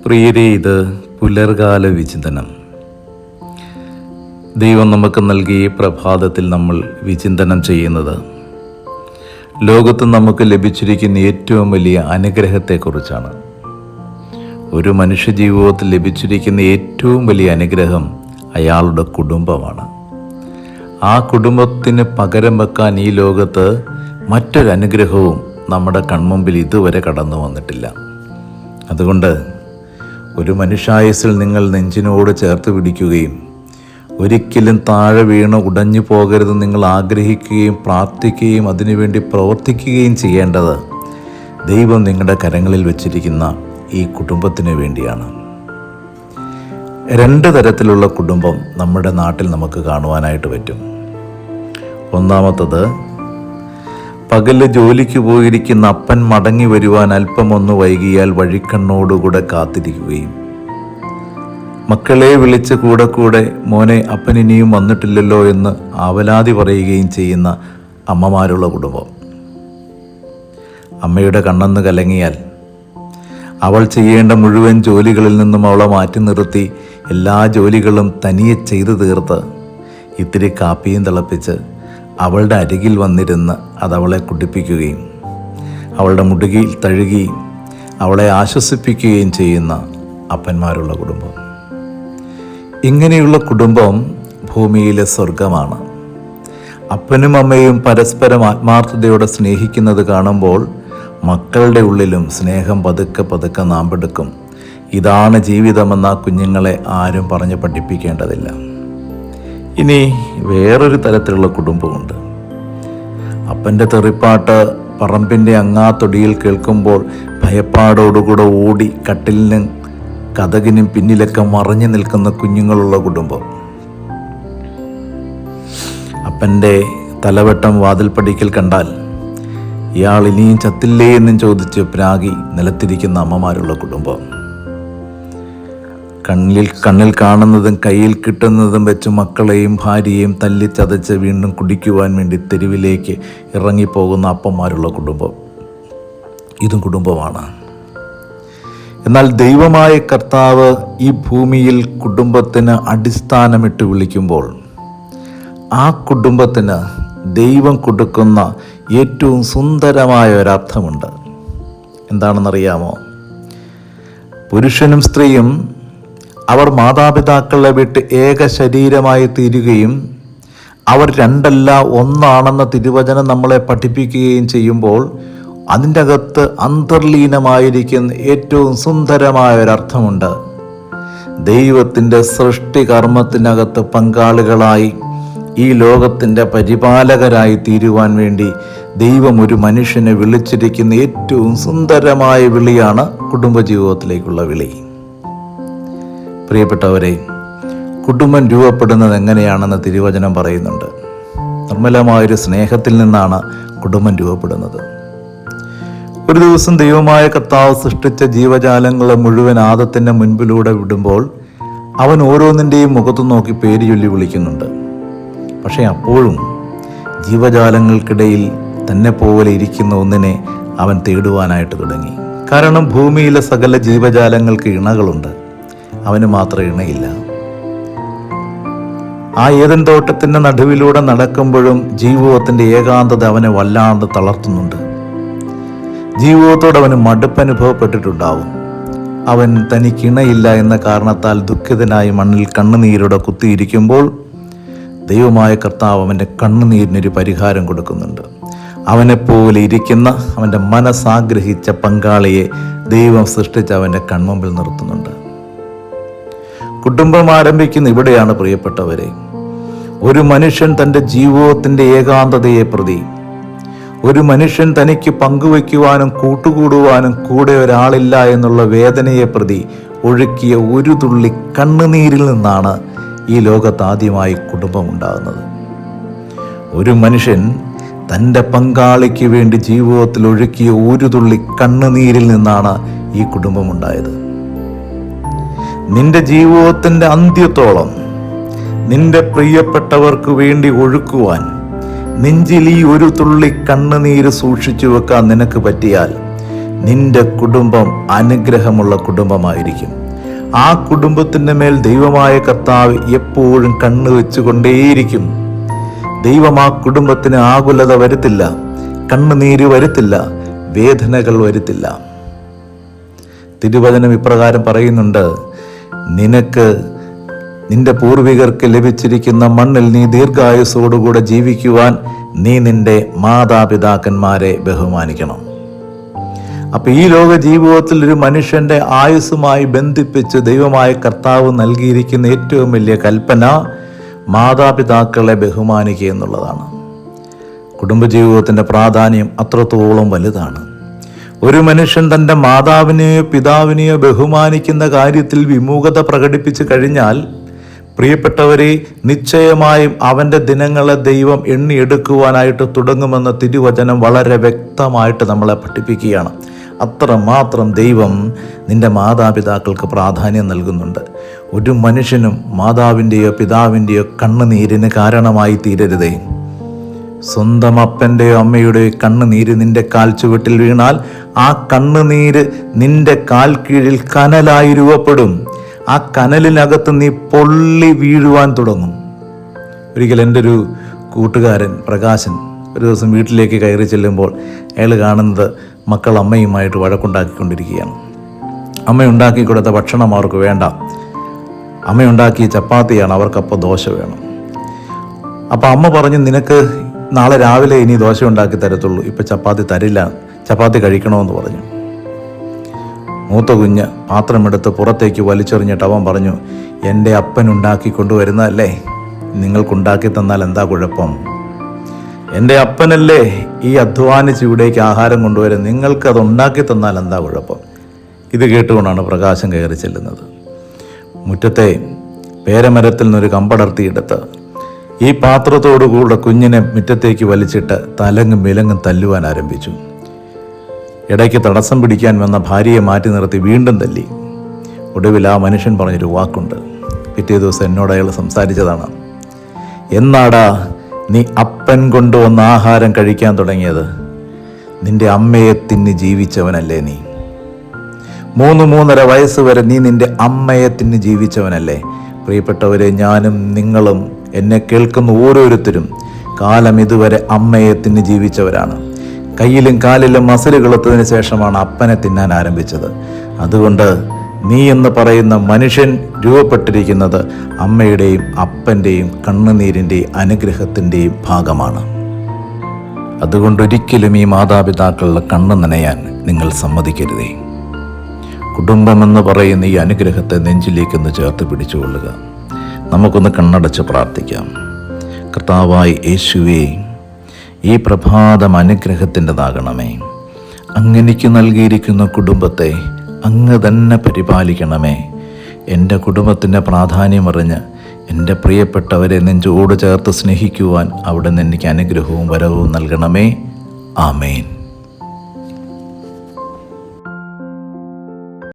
പ്രിയരേ, ഇത് പുലർകാല വിചിന്തനം. ദൈവം നമുക്ക് നൽകിയ പ്രഭാതത്തിൽ നമ്മൾ വിചിന്തനം ചെയ്യുന്നത് ലോകത്ത് നമുക്ക് ലഭിച്ചിരിക്കുന്ന ഏറ്റവും വലിയ അനുഗ്രഹത്തെക്കുറിച്ചാണ്. ഒരു മനുഷ്യ ജീവിതത്തിൽ ലഭിച്ചിരിക്കുന്ന ഏറ്റവും വലിയ അനുഗ്രഹം അയാളുടെ കുടുംബമാണ്. ആ കുടുംബത്തിന് പകരം വെക്കാൻ ഈ ലോകത്ത് മറ്റൊരു അനുഗ്രഹവും നമ്മുടെ കൺമുമ്പിൽ ഇതുവരെ കടന്നു വന്നിട്ടില്ല. അതുകൊണ്ട് ഒരു മനുഷ്യായുസ്സിൽ നിങ്ങൾ നെഞ്ചിനോട് ചേർത്ത് പിടിക്കുകയും ഒരിക്കലും താഴെ വീണ് ഉടഞ്ഞു പോകരുത് നിങ്ങൾ ആഗ്രഹിക്കുകയും പ്രാർത്ഥിക്കുകയും അതിനുവേണ്ടി പ്രവർത്തിക്കുകയും ചെയ്യേണ്ടത് ദൈവം നിങ്ങളുടെ കരങ്ങളിൽ വച്ചിരിക്കുന്ന ഈ കുടുംബത്തിന് വേണ്ടിയാണ്. രണ്ട് തരത്തിലുള്ള കുടുംബം നമ്മുടെ നാട്ടിൽ നമുക്ക് കാണുവാനായിട്ട് പറ്റും. ഒന്നാമത്തത്, പകല് ജോലിക്ക് പോയിരിക്കുന്ന അപ്പൻ മടങ്ങി വരുവാൻ അല്പമൊന്ന് വൈകിയാൽ വഴിക്കണ്ണോടുകൂടെ കാത്തിരിക്കുകയും മക്കളെ വിളിച്ച് കൂടെ മോനെ അപ്പൻ ഇനിയും വന്നിട്ടില്ലല്ലോ എന്ന് ആവലാതി പറയുകയും ചെയ്യുന്ന അമ്മമാരുള്ള കുടുംബം. അമ്മയുടെ കണ്ണെന്ന് കലങ്ങിയാൽ അവൾ ചെയ്യേണ്ട മുഴുവൻ ജോലികളിൽ നിന്നും അവളെ മാറ്റി നിർത്തി എല്ലാ ജോലികളും തനിയെ ചെയ്തു തീർത്ത് ഇത്തിരി കാപ്പിയും തിളപ്പിച്ച് അവളുടെ അരികിൽ വന്നിരുന്ന് അതവളെ കുടിപ്പിക്കുകയും അവളുടെ മുടുകിയിൽ തഴുകി അവളെ ആശ്വസിപ്പിക്കുകയും ചെയ്യുന്ന അപ്പന്മാരുള്ള കുടുംബം. ഇങ്ങനെയുള്ള കുടുംബം ഭൂമിയിലെ സ്വർഗമാണ്. അപ്പനും അമ്മയും പരസ്പരം ആത്മാർത്ഥതയോടെ സ്നേഹിക്കുന്നത് കാണുമ്പോൾ മക്കളുടെ ഉള്ളിലും സ്നേഹം പതുക്കെ നാമ്പെടുക്കും. ഇതാണ് ജീവിതമെന്ന കുഞ്ഞുങ്ങളെ ആരും പറഞ്ഞ് പഠിപ്പിക്കേണ്ടതില്ല. ഇനി വേറൊരു തരത്തിലുള്ള കുടുംബമുണ്ട്. അപ്പൻ്റെ തെറിപ്പാട്ട് പറമ്പിൻ്റെ അങ്ങാത്തൊടിയിൽ കേൾക്കുമ്പോൾ ഭയപ്പാടോടുകൂടെ ഓടി കട്ടിലിനും കതകിനും പിന്നിലൊക്കെ മറഞ്ഞു നിൽക്കുന്ന കുഞ്ഞുങ്ങളുള്ള കുടുംബം. അപ്പൻ്റെ തലവെട്ടം വാതിൽപ്പടിക്കൽ കണ്ടാൽ ഇയാൾ ഇനിയും ചത്തില്ലേ എന്നും ചോദിച്ച് പ്രാഗി നിലത്തിരിക്കുന്ന അമ്മമാരുള്ള കുടുംബം. കണ്ണിൽ കാണുന്നതും കയ്യിൽ കിട്ടുന്നതും വെച്ച് മക്കളെയും ഭാര്യയെയും തല്ലിച്ചതച്ച് വീണ്ടും കുടിക്കുവാൻ വേണ്ടി തെരുവിലേക്ക് ഇറങ്ങിപ്പോകുന്ന അപ്പന്മാരുള്ള കുടുംബം. ഇതും കുടുംബമാണ്. എന്നാൽ ദൈവമായ കർത്താവ് ഈ ഭൂമിയിൽ കുടുംബത്തിന് അടിസ്ഥാനമിട്ട് വിളിക്കുമ്പോൾ ആ കുടുംബത്തിന് ദൈവം കൊടുക്കുന്ന ഏറ്റവും സുന്ദരമായ ഒരർത്ഥമുണ്ട്. എന്താണെന്നറിയാമോ? പുരുഷനും സ്ത്രീയും അവർ മാതാപിതാക്കളെ വിട്ട് ഏക ശരീരമായി തീരുകയും അവർ രണ്ടല്ല ഒന്നാണെന്ന തിരുവചനം നമ്മളെ പഠിപ്പിക്കുകയും ചെയ്യുമ്പോൾ അതിൻ്റെ അകത്ത് അന്തർലീനമായിരിക്കുന്ന ഏറ്റവും സുന്ദരമായ ഒരർത്ഥമുണ്ട്. ദൈവത്തിൻ്റെ സൃഷ്ടികർമ്മത്തിനകത്ത് പങ്കാളികളായി ഈ ലോകത്തിൻ്റെ പരിപാലകരായി തീരുവാൻ വേണ്ടി ദൈവം ഒരു മനുഷ്യനെ വിളിച്ചിരിക്കുന്ന ഏറ്റവും സുന്ദരമായ വിളിയാണ് കുടുംബജീവിതത്തിലേക്കുള്ള വിളി. പ്രിയപ്പെട്ടവരെ, കുടുംബം രൂപപ്പെടുന്നത് എങ്ങനെയാണെന്ന് തിരുവചനം പറയുന്നുണ്ട്. നിർമ്മലമായൊരു സ്നേഹത്തിൽ നിന്നാണ് കുടുംബം രൂപപ്പെടുന്നത്. ഒരു ദിവസം ദൈവമായ കർത്താവ് സൃഷ്ടിച്ച ജീവജാലങ്ങളെ മുഴുവൻ ആദത്തിൻ്റെ മുൻപിലൂടെ വിടുമ്പോൾ അവൻ ഓരോന്നിൻ്റെയും മുഖത്ത് നോക്കി പേര് ചൊല്ലി വിളിക്കുന്നുണ്ട്. പക്ഷേ അപ്പോഴും ജീവജാലങ്ങൾക്കിടയിൽ തന്നെ പോലെ ഇരിക്കുന്ന ഒന്നിനെ അവൻ തേടുവാനായിട്ട് തുടങ്ങി. കാരണം ഭൂമിയിലെ സകല ജീവജാലങ്ങൾക്ക് ഇണകളുണ്ട്, അവന് മാത്രം ഇണയില്ല. ആ ഏദൻ തോട്ടത്തിൻ്റെ നടുവിലൂടെ നടക്കുമ്പോഴും ജീവിതത്തിൻ്റെ ഏകാന്തത അവനെ വല്ലാണ്ട് തളർത്തുന്നുണ്ട്. ജീവിതത്തോട് അവന് മടുപ്പ് അനുഭവപ്പെട്ടിട്ടുണ്ടാവും. അവൻ തനിക്കിണയില്ല എന്ന കാരണത്താൽ ദുഃഖിതനായി മണ്ണിൽ കണ്ണുനീരോടെ കുത്തിയിരിക്കുമ്പോൾ ദൈവമായ കർത്താവ് അവൻ്റെ കണ്ണുനീരിനൊരു പരിഹാരം കൊടുക്കുന്നുണ്ട്. അവനെപ്പോലെ ഇരിക്കുന്ന അവൻ്റെ മനസ്സാഗ്രഹിച്ച പങ്കാളിയെ ദൈവം സൃഷ്ടിച്ച് അവൻ്റെ കൺമുമ്പിൽ നിർത്തുന്നുണ്ട്. കുടുംബം ആരംഭിക്കുന്ന ഇവിടെയാണ് പ്രിയപ്പെട്ടവരെ. ഒരു മനുഷ്യൻ തൻ്റെ ജീവിതത്തിൻ്റെ ഏകാന്തതയെ പ്രതി, ഒരു മനുഷ്യൻ തനിക്ക് പങ്കുവയ്ക്കുവാനും കൂട്ടുകൂടുവാനും കൂടെ ഒരാളില്ല എന്നുള്ള വേദനയെ പ്രതി ഒഴുക്കിയ ഒരു തുള്ളി കണ്ണുനീരിൽ നിന്നാണ് ഈ ലോകത്ത് ആദ്യമായി കുടുംബം ഉണ്ടാകുന്നത്. ഒരു മനുഷ്യൻ തൻ്റെ പങ്കാളിക്ക് വേണ്ടി ജീവിതത്തിൽ ഒഴുക്കിയ ഒരു തുള്ളി കണ്ണുനീരിൽ നിന്നാണ് ഈ കുടുംബം ഉണ്ടായത്. നിന്റെ ജീവിതത്തിൻ്റെ അന്ത്യത്തോളം നിന്റെ പ്രിയപ്പെട്ടവർക്ക് വേണ്ടി ഒഴുക്കുവാൻ നെഞ്ചിൽ ഈ ഒരു തുള്ളി കണ്ണുനീര് സൂക്ഷിച്ചു വെക്കാൻ നിനക്ക് പറ്റിയാൽ നിന്റെ കുടുംബം അനുഗ്രഹമുള്ള കുടുംബമായിരിക്കും. ആ കുടുംബത്തിൻ്റെ മേൽ ദൈവമായ കർത്താവ് എപ്പോഴും കണ്ണ് വെച്ചുകൊണ്ടേയിരിക്കും. ദൈവം ആ കുടുംബത്തിന് ആകുലത വരുത്തില്ല, കണ്ണുനീര് വരുത്തില്ല, വേദനകൾ വരുത്തില്ല. തിരുവചനം ഇപ്രകാരം പറയുന്നുണ്ട്, നിനക്ക് നിന്റെ പൂർവികർക്ക് ലഭിച്ചിരിക്കുന്ന മണ്ണിൽ നീ ദീർഘായുസ്സോടുകൂടെ ജീവിക്കുവാൻ നീ നിന്റെ മാതാപിതാക്കന്മാരെ ബഹുമാനിക്കണം. അപ്പൊ ഈ ലോക ജീവിതത്തിൽ ഒരു മനുഷ്യന്റെ ആയുസ്സുമായി ബന്ധിപ്പിച്ച് ദൈവമായ കർത്താവ് നൽകിയിരിക്കുന്ന ഏറ്റവും വലിയ കൽപ്പന മാതാപിതാക്കളെ ബഹുമാനിക്കുക എന്നുള്ളതാണ്. കുടുംബജീവിതത്തിന്റെ പ്രാധാന്യം അത്രത്തോളം വലുതാണ്. ഒരു മനുഷ്യൻ തൻ്റെ മാതാവിനെയോ പിതാവിനെയോ ബഹുമാനിക്കുന്ന കാര്യത്തിൽ വിമുഖത പ്രകടിപ്പിച്ചു കഴിഞ്ഞാൽ, പ്രിയപ്പെട്ടവരെ, നിശ്ചയമായും അവൻ്റെ ദിനങ്ങളെ ദൈവം എണ്ണിയെടുക്കുവാനായിട്ട് തുടങ്ങുമെന്ന തിരുവചനം വളരെ വ്യക്തമായിട്ട് നമ്മളെ പഠിപ്പിക്കുകയാണ്. അത്രമാത്രം ദൈവം നിന്റെ മാതാപിതാക്കൾക്ക് പ്രാധാന്യം നൽകുന്നുണ്ട്. ഒരു മനുഷ്യനും മാതാവിൻ്റെയോ പിതാവിൻ്റെയോ കണ്ണുനീരിന് കാരണമായി തീരരുതേ. സ്വന്തം അപ്പൻ്റെയോ അമ്മയുടെയോ കണ്ണുനീര് നിന്റെ കാൽ ചുവട്ടിൽ വീണാൽ ആ കണ്ണുനീര് നിന്റെ കാൽ കീഴിൽ കനലായി രൂപപ്പെടും. ആ കനലിനകത്ത് നീ പൊള്ളി വീഴുവാൻ തുടങ്ങും. ഒരിക്കൽ എൻ്റെ ഒരു കൂട്ടുകാരൻ പ്രകാശൻ ഒരു ദിവസം വീട്ടിലേക്ക് കയറി ചെല്ലുമ്പോൾ അയാൾ കാണുന്നത് മക്കൾ അമ്മയുമായിട്ട് വഴക്കുണ്ടാക്കിക്കൊണ്ടിരിക്കുകയാണ്. അമ്മ ഉണ്ടാക്കി കൊടുത്ത ഭക്ഷണം അവർക്ക് വേണ്ട. അമ്മയുണ്ടാക്കിയ ചപ്പാത്തിയാണ്, അവർക്കപ്പോൾ ദോശ വേണം. അപ്പോൾ അമ്മ പറഞ്ഞു, നിനക്ക് നാളെ രാവിലെ ഇനി ദോശ ഉണ്ടാക്കി തരത്തുള്ളൂ, ഇപ്പം ചപ്പാത്തി തരില്ല, ചപ്പാത്തി കഴിക്കണമെന്ന് പറഞ്ഞു. മൂത്ത കുഞ്ഞ് പാത്രമെടുത്ത് പുറത്തേക്ക് വലിച്ചെറിഞ്ഞിട്ട് അവൻ പറഞ്ഞു, എൻ്റെ അപ്പൻ ഉണ്ടാക്കി കൊണ്ടുവരുന്നതല്ലേ, നിങ്ങൾക്കുണ്ടാക്കി തന്നാൽ എന്താ കുഴപ്പം? എൻ്റെ അപ്പനല്ലേ ഈ അധ്വാനിച്ച് ഇവിടേക്ക് ആഹാരം കൊണ്ടുവരും, നിങ്ങൾക്കത് ഉണ്ടാക്കി തന്നാൽ എന്താ കുഴപ്പം? ഇത് കേട്ടുകൊണ്ടാണ് പ്രകാശം കയറി ചെല്ലുന്നത്. മുറ്റത്തെ പേരമരത്തിൽ നിന്നൊരു കമ്പടർത്തിയെടുത്ത് ഈ പാത്രത്തോടുകൂടെ കുഞ്ഞിനെ മുറ്റത്തേക്ക് വലിച്ചിട്ട് തലങ്ങും വിലങ്ങും തല്ലുവാൻ ആരംഭിച്ചു. ഇടയ്ക്ക് തടസ്സം പിടിക്കാൻ വന്ന ഭാര്യയെ മാറ്റി നിർത്തി വീണ്ടും തല്ലി. ഒടുവിൽ ആ മനുഷ്യൻ പറഞ്ഞൊരു വാക്കുണ്ട്, പിറ്റേ ദിവസം എന്നോട് അയാൾ സംസാരിച്ചതാണ്. എന്നാടാ നീ അപ്പൻ കൊണ്ടുവന്ന ആഹാരം കഴിക്കാൻ തുടങ്ങിയത്? നിന്റെ അമ്മയെ തിന്ന് ജീവിച്ചവനല്ലേ നീ? 3-3.5 വയസ്സ് വരെ നീ നിന്റെ അമ്മയെ തിന്ന് ജീവിച്ചവനല്ലേ? പ്രിയപ്പെട്ടവരെ, ഞാനും നിങ്ങളും എന്നെ കേൾക്കുന്ന ഓരോരുത്തരും കാലം ഇതുവരെ അമ്മയെ തിന്ന് ജീവിച്ചവരാണ്. കയ്യിലും കാലിലും മസിൽ കൊളുത്തതിന് ശേഷമാണ് അപ്പനെ തിന്നാൻ ആരംഭിച്ചത്. അതുകൊണ്ട് നീ എന്ന് പറയുന്ന മനുഷ്യൻ രൂപപ്പെട്ടിരിക്കുന്നത് അമ്മയുടെയും അപ്പൻ്റെയും കണ്ണുനീരിൻ്റെയും അനുഗ്രഹത്തിൻ്റെയും ഭാഗമാണ്. അതുകൊണ്ടൊരിക്കലും ഈ മാതാപിതാക്കളുടെ കണ്ണ് നനയാൻ നിങ്ങൾ സമ്മതിക്കരുതേ. കുടുംബമെന്ന് പറയുന്ന ഈ അനുഗ്രഹത്തെ നെഞ്ചിലേക്കൊന്ന് ചേർത്ത് പിടിച്ചുകൊള്ളുക. നമുക്കൊന്ന് കണ്ണടച്ച് പ്രാർത്ഥിക്കാം. കർത്താവായ യേശുവേ, ഈ പ്രഭാതം അനുഗ്രഹത്തിൻ്റെതാകണമേ. അങ്ങെനിക്ക് നൽകിയിരിക്കുന്ന കുടുംബത്തെ അങ്ങ് തന്നെ പരിപാലിക്കണമേ. എൻ്റെ കുടുംബത്തിൻ്റെ പ്രാധാന്യമറിഞ്ഞ് എൻ്റെ പ്രിയപ്പെട്ടവരെ നെഞ്ചോട് ചേർത്ത് സ്നേഹിക്കുവാൻ അവിടുന്ന് എനിക്ക് അനുഗ്രഹവും വരവും നൽകണമേ. ആമേൻ.